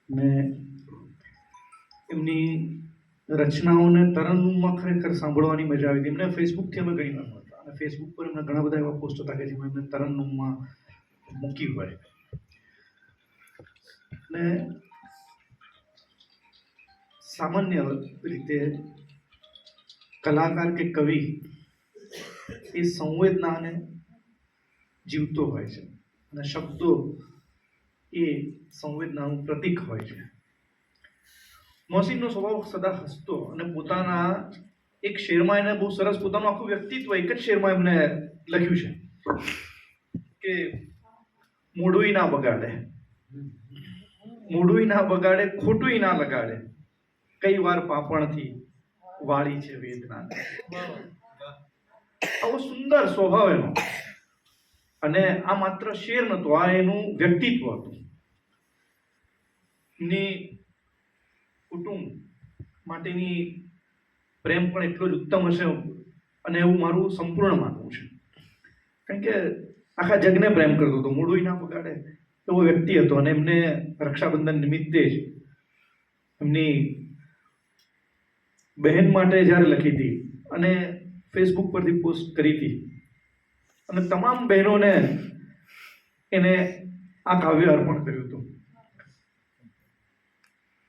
ને એમની રચનાઓને તરન્નુમમાં ખરેખર સાંભળવાની મજા આવી હતી. એમને ફેસબુકથી અમે ઘણી વાર મળતા અને ફેસબુક પર એમના ઘણા બધા એવા પોસ્ટ હતા કે જેમાં એમને તરન્નુમમાં મૂકી હોય. ને સામાન્ય રીતે કલાકાર કે કવિ એ સંવેદનાને જીવતો હોય છે અને શબ્દો એ સંવેદનાનું પ્રતીક હોય છે. મોહસિનનો સ્વભાવ સદા હસતો અને પોતાના એક શેરમાં એને બહુ સરસ પોતાનું આખું વ્યક્તિત્વ એક જ શેરમાં એમને લખ્યું છે કે મોઢુંય ના બગાડે, મોઢુંય ના બગાડે, ખોટુંય ના લગાડે, કઈ વાર પાપણથી વાળી છે વેદના. આવો સુંદર સ્વભાવ એનો. અને આ માત્ર શેર નતો, આ એનું વ્યક્તિત્વ હતું. એમની કુટુંબ માટેની પ્રેમ પણ એટલો જ ઉત્તમ હશે અને એવું મારું સંપૂર્ણ માનવું છે. કારણ કે આખા જગને પ્રેમ કરતો હતો, મોઢુંય ના બગાડે એવો વ્યક્તિ હતો. અને એમને રક્ષાબંધન નિમિત્તે જ એમની બહેન માટે જ્યારે લખી હતી અને ફેસબુક પરથી પોસ્ટ કરી હતી અને તમામ બહેનોને એને આ કાવ્ય અર્પણ કર્યું હતું.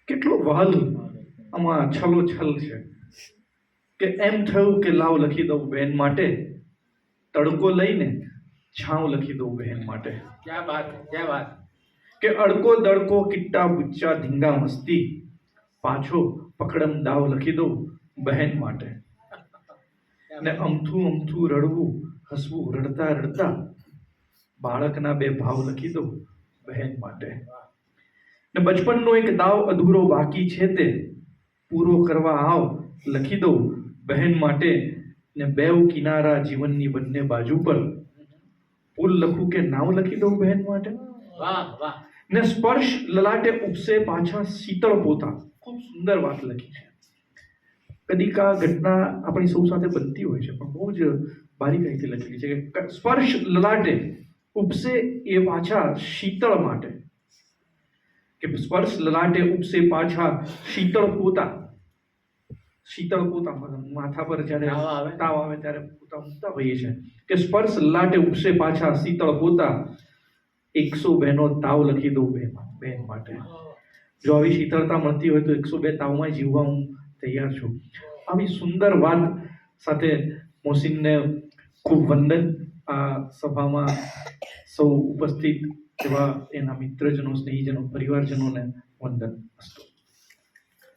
કેટલો વહાલ આમાં છલોછલ છે કે એમ થયું કે લાવ લખી દઉં બહેન માટે, તડકો લઈને છાંવ લખી દઉં બહેન માટે. ક્યા બાત, ક્યા બાત. કે અડકો દડકો કિટ્ટા બુચ્ચા ધીંગા મસ્તી, પાછો પકડમ દાવ લખી દઉં બહેન માટે. ને અમથું અમથું રડવું હસવું રડતા રડતા, બાળકના બે ભાવ લખી દઉં બહેન માટે. ને બચપનનો એક દાવ અધૂરો બાકી છે તે પૂરો કરવા આવ લખી દઉં બહેન માટે. ને બેવ કિનારા જીવનની બંને બાજુ પર પુલ લખું કે નાવ લખી દઉં બહેન માટે. વાહ વાહ. ને સ્પર્શ લલાટે ઉપસે પાછા શીતળ પોતા. ખૂબ સુંદર વાત લખી છે. કદીક આ ઘટના આપણી સૌ સાથે બનતી હોય છે પણ બહુ જ બારીકાઈથી લખેલી છે કે સ્પર્શ લલાટે ઉપસે એ પાછા શીતળ માટે. કે સ્પર્શ લલાટે ઉપસે પાછા શીતળ પોતા. શીતળ પોતા માથા પર જ્યારે તાવ આવે ત્યારે પોતા મૂકતા હોઈએ છે કે સ્પર્શ લલાટે ઉપસે પાછા શીતળ પોતા, 100 બહેનો તાવ લખી દઉં બહેન માટે. જો આવી શીતળતા મળતી હોય તો 102 તાવમાં જીવવા હું તૈયાર છું. આવી સુંદર વાત સાથે મોહસિનને ખૂબ વંદન. આ સભામાં સૌ ઉપસ્થિત એવા એના મિત્રજનો, સ્નેહીજનો, પરિવારજનોને વંદન. અસ્તુ.